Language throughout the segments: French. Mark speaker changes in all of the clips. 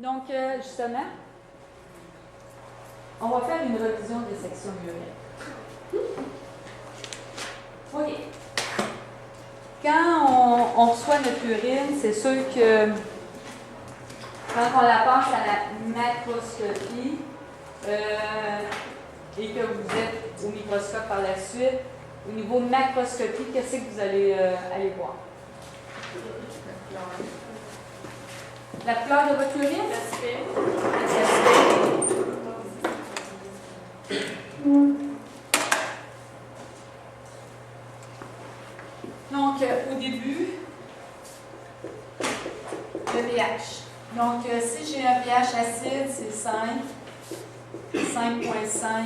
Speaker 1: Donc, justement, on va faire une revision des sections urines. OK. Quand on reçoit notre urine, c'est sûr que quand on la passe à la macroscopie et que vous êtes au microscope par la suite, au niveau macroscopie, qu'est-ce que vous allez aller voir? La fleur de votre urine? L'aspect. Donc, au début, le pH. Donc, si j'ai un pH acide, c'est 5, 5,5,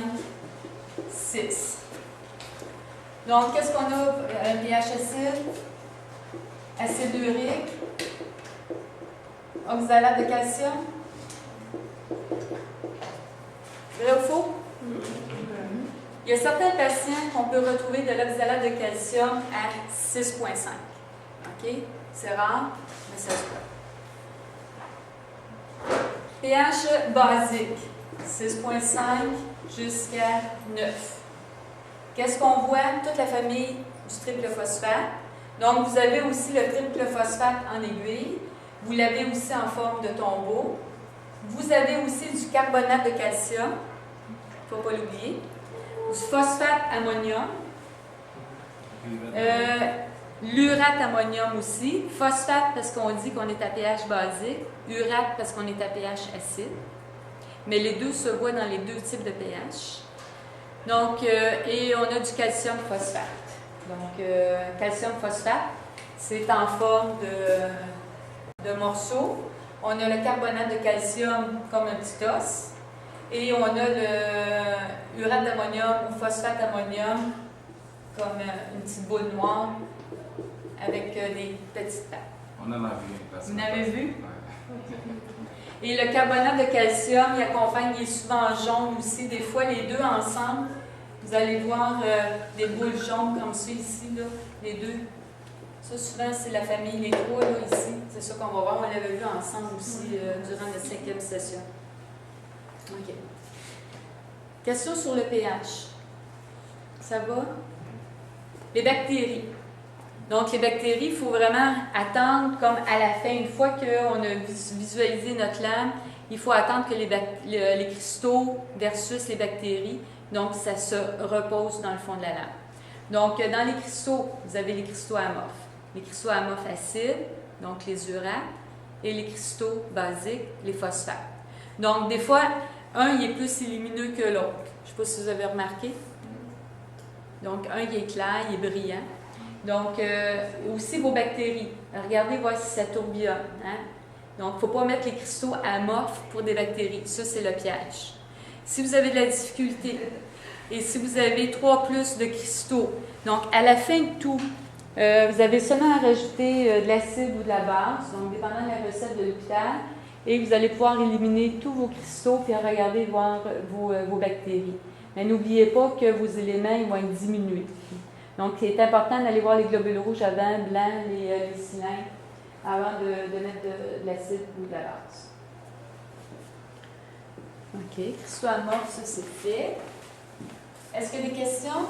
Speaker 1: 6. Donc, qu'est-ce qu'on a? Un pH acide, acide urique, oxalate de calcium. Vrai ou faux? Il y a certains patients qu'on peut retrouver de l'oxalate de calcium à 6,5. OK? C'est rare, mais ça se peut. pH basique, 6,5 jusqu'à 9. Qu'est-ce qu'on voit? Toute la famille du triple phosphate. Donc, vous avez aussi le triple phosphate en aiguille. Vous l'avez aussi en forme de tombeau. Vous avez aussi du carbonate de calcium. Il ne faut pas l'oublier. Du phosphate ammonium. L'urate ammonium aussi. Phosphate parce qu'on dit qu'on est à pH basique. Urate parce qu'on est à pH acide. Mais les deux se voient dans les deux types de pH. Donc, et on a du calcium phosphate. Donc, calcium phosphate, c'est en forme de morceaux. On a le carbonate de calcium comme un petit os. Et on a le urate d'ammonium ou phosphate ammonium comme une petite boule noire avec des petites pattes.
Speaker 2: On en a vu.
Speaker 1: Vous en avez vu? Et le carbonate de calcium, il accompagne, il est souvent jaune aussi. Des fois, les deux ensemble, vous allez voir des boules jaunes comme ça ici, là, les deux. Ça, souvent, c'est la famille, les trois, là, ici. C'est ça qu'on va voir. On l'avait vu ensemble aussi durant la 5e session. OK. Question sur le pH. Ça va? Les bactéries. Donc, les bactéries, il faut vraiment attendre comme à la fin. Une fois qu'on a visualisé notre lame, il faut attendre que les cristaux versus les bactéries, donc ça se repose dans le fond de la lame. Donc, dans les cristaux, vous avez les cristaux amorphes. Les cristaux amorphes acides, donc les urates, et les cristaux basiques, les phosphates. Donc, des fois, un, il est plus lumineux que l'autre. Je ne sais pas si vous avez remarqué. Donc, un, il est clair, il est brillant. Donc, aussi vos bactéries. Regardez, voir si ça tourbillonne. Hein? Donc, il ne faut pas mettre les cristaux amorphes pour des bactéries. Ça, c'est le piège. Si vous avez de la difficulté et si vous avez 3 plus de cristaux, donc à la fin de tout, vous avez seulement à rajouter de l'acide ou de la base, donc dépendant de la recette de l'hôpital, et vous allez pouvoir éliminer tous vos cristaux et regarder voir vos bactéries. Mais n'oubliez pas que vos éléments ils vont être diminués. Donc, c'est important d'aller voir les globules rouges avant, blancs, les cylindres, avant de mettre de l'acide ou de la base. OK. Cristaux amorphes, ça c'est fait. Est-ce qu'il y a des questions?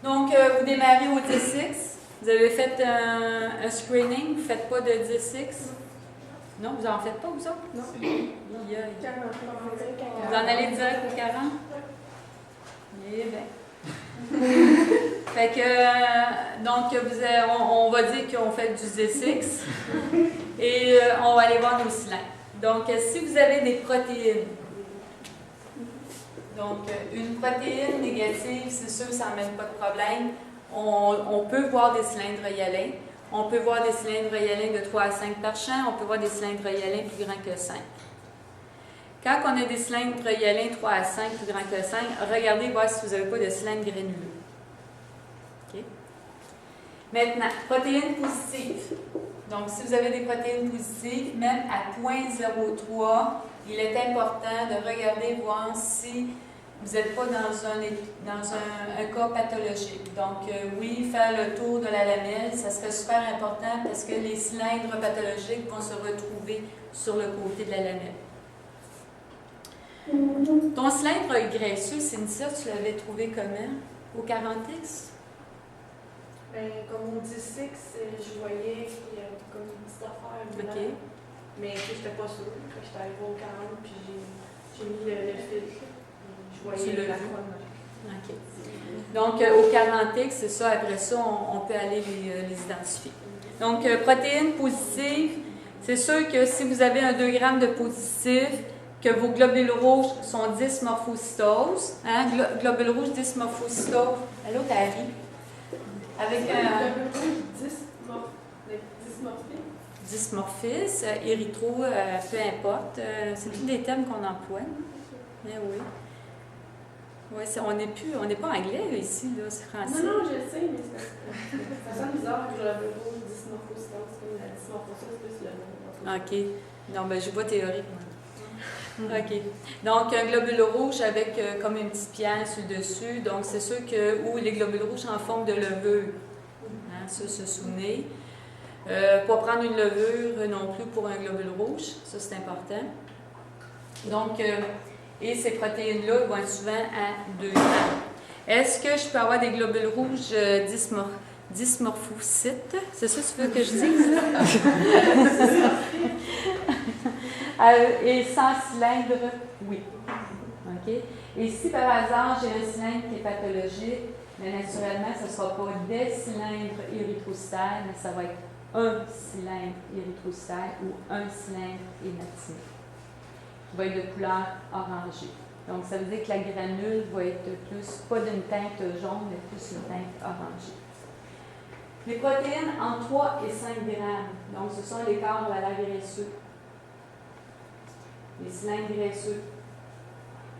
Speaker 1: Donc, vous démarrez au D6. Vous avez fait un screening. Vous ne faites pas de D6? Non, vous n'en faites pas, vous autres? Non. Vous en allez direct au 40? Eh bien. Fait que, donc, on va dire qu'on fait du D6 et on va aller voir nos cylindres. Donc, si vous avez des protéines, donc une protéine négative, c'est sûr que ça n'amène pas de problème. On peut voir des cylindres hyalins. On peut voir des cylindres hyalins de 3 à 5 par champ. On peut voir des cylindres hyalins plus grands que 5. Quand on a des cylindres hyalins 3 à 5 plus grands que 5, regardez voir si vous n'avez pas de cylindres granuleux. Okay. Maintenant, protéines positives. Donc, si vous avez des protéines positives, même à 0,03, il est important de regarder, voir si vous n'êtes pas dans un cas pathologique. Donc, oui, faire le tour de la lamelle, ça serait super important parce que les cylindres pathologiques vont se retrouver sur le côté de la lamelle. Ton cylindre graisseux, Cynthia, tu l'avais trouvé comment? Au 40X?
Speaker 2: Ben, comme au 10X, je voyais qu'il y avait comme une petite affaire dedans.
Speaker 1: OK.
Speaker 2: Mais je n'étais pas sûre. J'étais arrivée au 40 puis j'ai mis le filtre. Je voyais la croix.
Speaker 1: OK. Donc, au 40X, c'est ça. Après ça, on peut aller les identifier. Donc, protéines positives, c'est sûr que si vous avez un 2 g de positif, que vos globules rouges sont dysmorphocytose. Hein? Globules rouges, dysmorphocytose. Allô, Tari? Avec un... Dysmorphisme, érythro, peu importe. C'est tous des termes qu'on emploie. Mais oui. Oui, on n'est pas anglais ici, là, c'est français.
Speaker 2: Non, je sais, mais ça sonne bizarre que globule rouge, dysmorphocytose, comme la dysmorphosose, c'est plus le nom.
Speaker 1: OK. Non, ben je vois théorique, moi. OK. Donc, un globule rouge avec comme une petite pierre sur le dessus. Donc, c'est sûr que, ou les globules rouges en forme de levure. Hein, ça, se souvenez. Pas prendre une levure non plus pour un globule rouge. Ça, c'est important. Donc, et ces protéines-là vont être souvent à 2 grammes. Est-ce que je peux avoir des globules rouges dysmorphocytes? C'est ça que tu veux que je dise? Et sans cylindre, oui. OK? Et si par hasard j'ai un cylindre qui est pathologique, mais naturellement, ce ne sera pas des cylindres érythrocytaires, mais ça va être un cylindre érythrocytaire ou un cylindre hématinique, qui va être de couleur orangée. Donc, ça veut dire que la granule va être plus, pas d'une teinte jaune, mais plus une teinte orangée. Les protéines en 3 et 5 grammes, donc ce sont les corps à la graisseux. Les cylindres graisseux.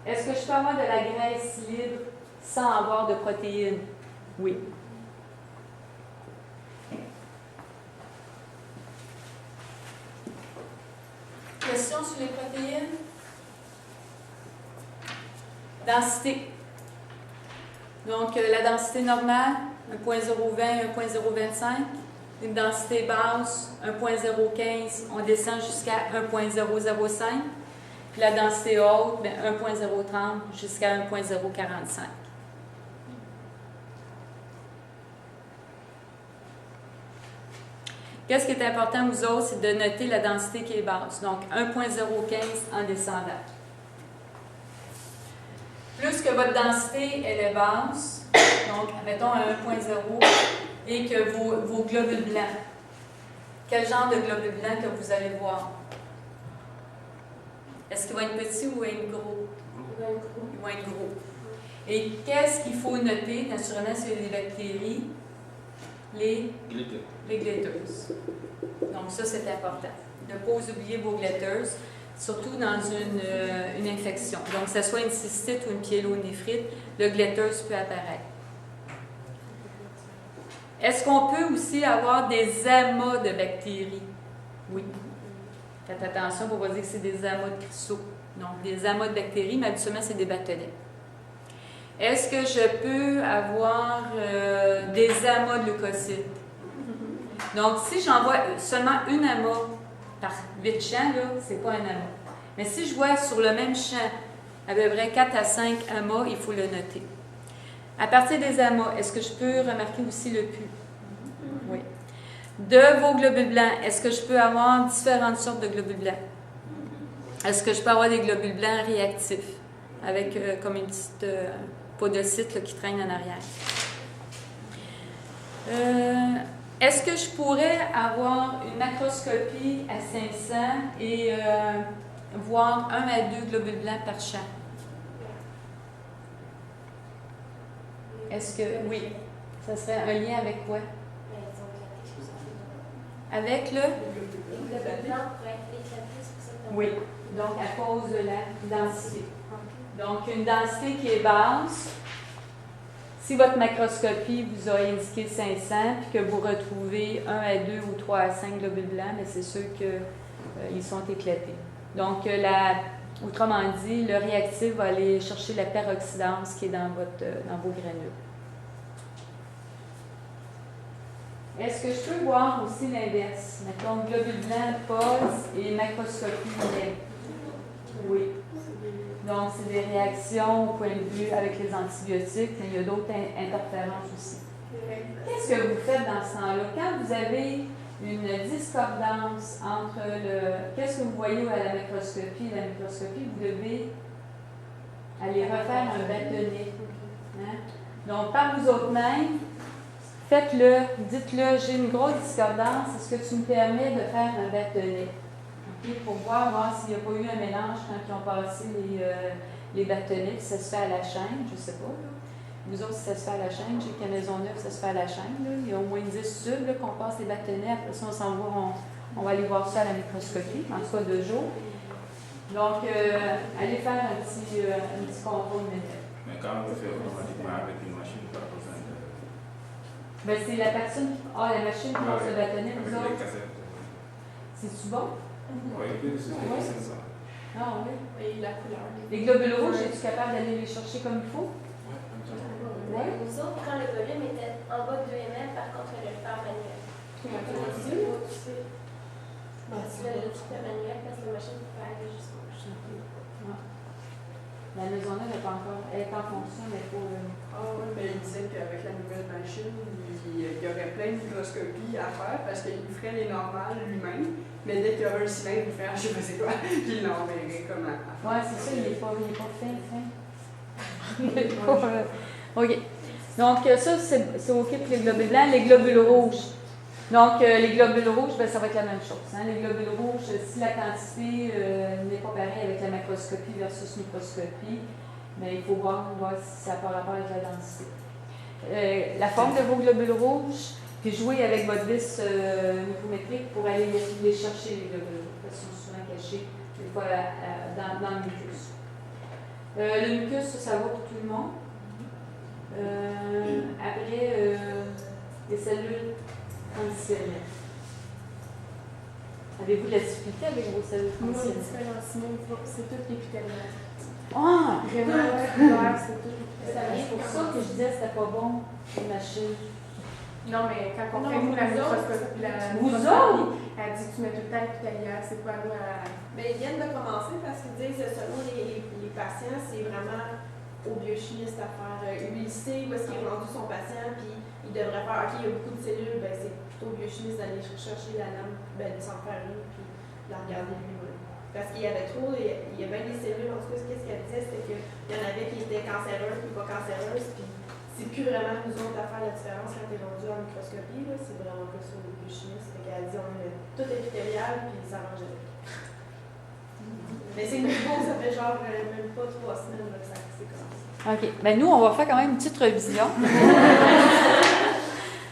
Speaker 1: Est-ce que je peux avoir de la graisse libre sans avoir de protéines? Oui. Question sur les protéines? Densité. Donc, la densité normale, 1.020, 1.025. Une densité basse, 1.015, on descend jusqu'à 1.005. Puis la densité haute, 1.030 jusqu'à 1.045. Qu'est-ce qui est important, vous autres, c'est de noter la densité qui est basse. Donc, 1.015 en descendant. Plus que votre densité, elle est basse, donc, mettons à 1.0, et que vos globules blancs. Quel genre de globules blancs que vous allez voir? Est-ce qu'ils vont être petits ou ils vont être gros? Ils vont être gros. Et qu'est-ce qu'il faut noter? Naturellement, c'est les bactéries, les glutteuses. Donc, ça, c'est important. Ne pas oublier vos glutteuses, surtout dans une infection. Donc, que ce soit une cystite ou une pyélonéphrite, le gluteuse peut apparaître. Est-ce qu'on peut aussi avoir des amas de bactéries? Oui. Faites attention pour ne pas dire que c'est des amas de cristaux. Donc, des amas de bactéries, mais habituellement, c'est des bactéries. Est-ce que je peux avoir des amas de leucocytes? Donc, si j'envoie seulement une amas par 8 champs, ce n'est pas un amas. Mais si je vois sur le même champ à peu près 4 à 5 amas, il faut le noter. À partir des amas, est-ce que je peux remarquer aussi le pus? Oui. De vos globules blancs, est-ce que je peux avoir différentes sortes de globules blancs? Est-ce que je peux avoir des globules blancs réactifs, avec comme une petite podocyte qui traîne en arrière? Est-ce que je pourrais avoir une macroscopie à 500 et voir 1 à 2 globules blancs par champ? Est-ce que, oui, ça serait un lien avec quoi? Avec le? Oui, donc à cause de la densité. Donc une densité qui est basse. Si votre macroscopie vous a indiqué 500 puis que vous retrouvez 1 à 2 ou 3 à 5 globules blancs, mais c'est sûr qu'ils sont éclatés. Donc, autrement dit, le réactif va aller chercher la peroxydase qui est dans vos granules. Est-ce que je peux voir aussi l'inverse? Mettons globule blanc, pause et macroscopie lait. Oui. Donc, c'est des réactions au point de vue avec les antibiotiques, mais il y a d'autres interférences aussi. Qu'est-ce que vous faites dans ce temps-là? Quand vous avez une discordance entre qu'est-ce que vous voyez à la microscopie et la microscopie, vous devez aller refaire un bâtonnet. Hein? Donc, par vous autres mêmes, faites-le, dites-le, j'ai une grosse discordance, est-ce que tu me permets de faire un bâtonnet? Okay, pour voir s'il n'y a pas eu un mélange quand ils ont passé les bâtonnets, si ça se fait à la chaîne, je ne sais pas. Là. Vous autres, si ça se fait à la chaîne, j'ai qu'à Maisonneuve, ça se fait à la chaîne. Là. Il y a au moins 10 tubes qu'on passe les bâtonnets, après ça, on s'en va, on va aller voir ça à la microscopie, en tout cas 2 jours. Donc, allez faire un petit contrôle méthode.
Speaker 3: Mais quand on le fait automatiquement avec une machine, pas besoin de...
Speaker 1: Ben, c'est la personne qui... Ah, la machine qui passe le bâtonnet, vous
Speaker 3: avec les
Speaker 1: autres.
Speaker 3: cassettes.
Speaker 1: C'est-tu bon?
Speaker 3: Oui, c'est ça.
Speaker 1: Ah oui.
Speaker 2: Et la couleur.
Speaker 1: Les globules rouges, es-tu capable d'aller les chercher comme il faut?
Speaker 4: Oui. Nous autres, quand le volume était en bas de 2 ml, par contre, il fallait le faire manuel. Tu fais le truc manuel parce que la machine peut pas aller jusqu'au bout.
Speaker 1: La Maisonneuve n'est pas encore... Elle est en fonction, mais pour...
Speaker 5: Ah oui, mais il disait qu'avec la nouvelle machine, il y aurait plein de microscopies à faire parce qu'il ferait les normales lui-même. Mais dès qu'il y aurait un cylindre, il ferait je sais pas c'est quoi, puis il l'enverrait comme à faire.
Speaker 1: Oui, c'est ça, il n'est pas fin. Il est pas, OK. Donc, ça, c'est OK pour les globules blancs. Les globules rouges. Donc, les globules rouges, ben, ça va être la même chose. Hein. Les globules rouges, si la quantité n'est pas pareille avec la macroscopie versus microscopie, mais il faut voir si ça a pas rapport avec la densité. La forme de vos globules rouges, puis jouer avec votre vis micrométrique pour aller les chercher, les globules rouges, parce qu'ils sont souvent cachés, des fois, dans le mucus. Le mucus, ça va pour tout le monde. Après, les cellules transitionnelles. Avez-vous de la difficulté avec vos cellules
Speaker 2: Moi,
Speaker 1: transitionnelles?
Speaker 2: c'est tout épithélial.
Speaker 1: Ah!
Speaker 2: Vraiment, c'est tout épithélial.
Speaker 1: C'est pour ça que je disais que c'était pas bon, les machines.
Speaker 2: Non, mais quand on
Speaker 1: Non,
Speaker 2: fait nous la
Speaker 1: vous autres.
Speaker 2: microscopie,
Speaker 1: Vous autres?
Speaker 2: elle dit que tu mets tout le temps épithélial. C'est quoi, nous,
Speaker 6: Mais ils viennent de commencer parce qu'ils disent que selon les patients, c'est vraiment au biochimiste à faire. Lui, il sait où est-ce qu'il est rendu son patient, puis il devrait faire, OK, il y a beaucoup de cellules, ben c'est plutôt au biochimiste d'aller chercher la lame, ben de s'en faire une, puis de la regarder lui-même. Parce qu'il y avait trop, il y a bien des cellules, en tout cas, qu'est-ce qu'elle disait, c'était qu'il y en avait qui étaient cancéreuses, puis pas cancéreuses, puis c'est plus vraiment nous autres à faire la différence quand t'es rendu en microscopie, là, c'est vraiment pas ça au biochimiste. Fait qu'elle a dit, on est tout épithélial, puis ça s'arrange avec. Mais c'est nouveau, ça fait genre même pas 3 semaines là, que ça c'est comme ça.
Speaker 1: OK. Bien, nous, on va faire quand même une petite révision.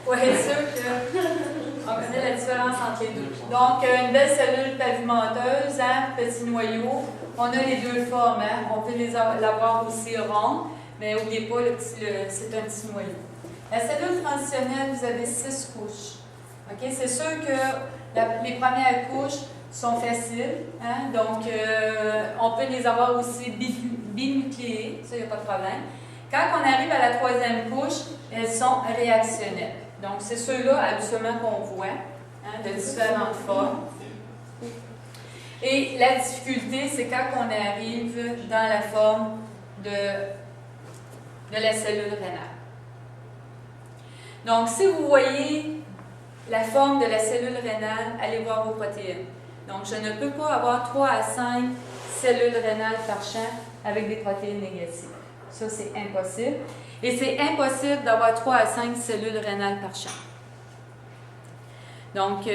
Speaker 1: Pour être sûr qu'on connaît la différence entre les deux. Donc, une belle cellule pavimenteuse, hein, petit noyau. On a les deux formes. Hein. On peut l'avoir aussi ronde, mais n'oubliez pas, c'est un petit noyau. La cellule transitionnelle, vous avez 6 couches. OK? C'est sûr que les premières couches sont faciles. Hein? Donc, on peut les avoir aussi binucléées. Ça, il n'y a pas de problème. Quand on arrive à la 3e couche, elles sont réactionnelles. Donc, c'est ceux-là, habituellement, qu'on voit, hein, de différentes formes. Et la difficulté, c'est quand on arrive dans la forme de la cellule rénale. Donc, si vous voyez la forme de la cellule rénale, allez voir vos protéines. Donc, je ne peux pas avoir 3 à 5 cellules rénales par champ avec des protéines négatives. Ça, c'est impossible. Et c'est impossible d'avoir 3 à 5 cellules rénales par champ. Donc,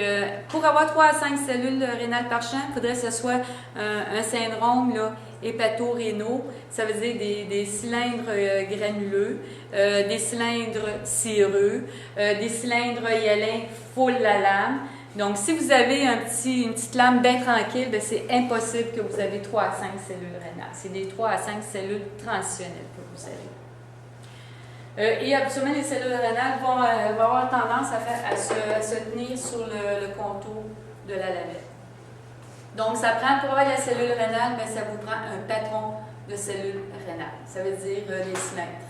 Speaker 1: pour avoir 3 à 5 cellules rénales par champ, il faudrait que ce soit un syndrome là, hépato-rénaux. Ça veut dire des cylindres granuleux, des cylindres cireux, des cylindres hyalins full la lame. Donc, si vous avez une petite lame bien tranquille, c'est impossible que vous avez 3 à 5 cellules rénales. C'est des 3 à 5 cellules transitionnelles que vous avez. Et habituellement, les cellules rénales vont avoir tendance à se tenir sur le contour de la lamelle. Donc, ça prend, pour avoir la cellule rénale, ça vous prend un patron de cellules rénales. Ça veut dire les cylindres.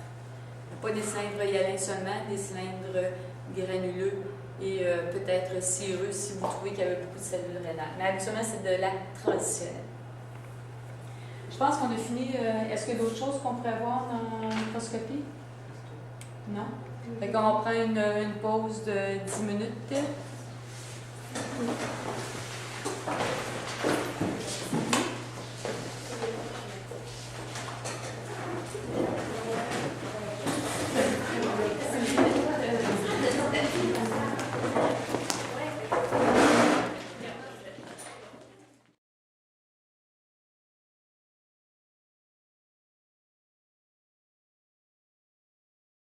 Speaker 1: Pas des cylindres hyalins seulement, des cylindres granuleux et peut-être cirrhus si vous trouvez qu'il y avait beaucoup de cellules rénales. Mais habituellement, c'est de l'acte transitionnel. Je pense qu'on a fini. Est-ce qu'il y a d'autres choses qu'on pourrait voir dans la microscopie? Non? Fait qu'on prend une pause de 10 minutes.